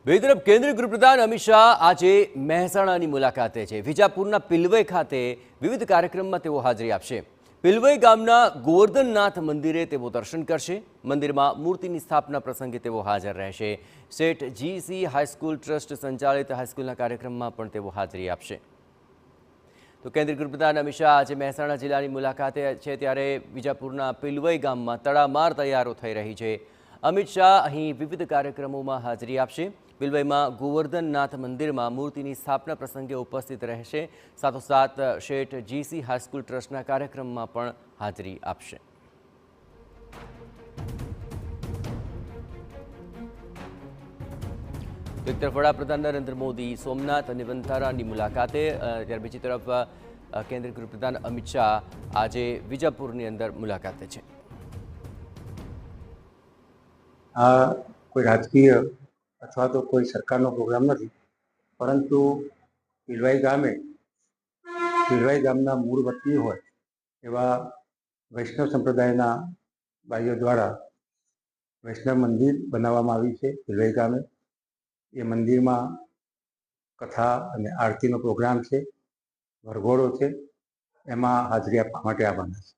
બીજી તરફ કેન્દ્રીય ગૃહપ્રધાન અમિત શાહ આજે મહેસાણાની મુલાકાતે છે। વિજાપુરના પિલવઈ ખાતે વિવિધ કાર્યક્રમમાં તેઓ હાજરી આપશે। પિલવઈ ગામના ગોવર્ધનનાથ મંદિરે તેઓ દર્શન કરશે। મંદિરમાં મૂર્તિની સ્થાપના પ્રસંગે તેઓ હાજર રહેશે। શેઠ જીસી હાઈસ્કૂલ ટ્રસ્ટ સંચાલિત હાઈસ્કૂલના કાર્યક્રમમાં પણ તેઓ હાજરી આપશે। તો કેન્દ્રીય ગૃહપ્રધાન અમિત શાહ આજે મહેસાણા જિલ્લાની મુલાકાતે છે, ત્યારે વિજાપુરના પિલવઈ ગામમાં તડામાર તૈયારો થઈ રહી છે। અમિત શાહ અહીં વિવિધ કાર્યક્રમોમાં હાજરી આપશે। પિલવઈમાં ગોવર્ધનનાથ મંદિરમાં મૂર્તિની સ્થાપના પ્રસંગે ઉપસ્થિત રહેશે। સાથોસાથ શેઠ જીસી હાઈસ્કૂલ ટ્રસ્ટના કાર્યક્રમમાં પણ હાજરી આપશે। એક તરફ વડાપ્રધાન નરેન્દ્ર મોદી સોમનાથ અને વંથારાની મુલાકાતે, ત્યારે બીજી તરફ કેન્દ્રીય ગૃહપ્રધાન અમિત શાહ આજે વિજાપુરની અંદર મુલાકાતે છે। આ કોઈ રાજકીય અથવા તો કોઈ સરકારનો પ્રોગ્રામ નથી, પરંતુ પિલવાઈ ગામના મૂળ વતની હોય એવા વૈષ્ણવ સંપ્રદાયના ભાઈઓ દ્વારા વૈષ્ણવ મંદિર બનાવવામાં આવી છે પિલવાઈ ગામે। એ મંદિરમાં કથા અને આરતીનો પ્રોગ્રામ છે, વરઘોડો છે, એમાં હાજરી આપવા માટે આવવાના છે।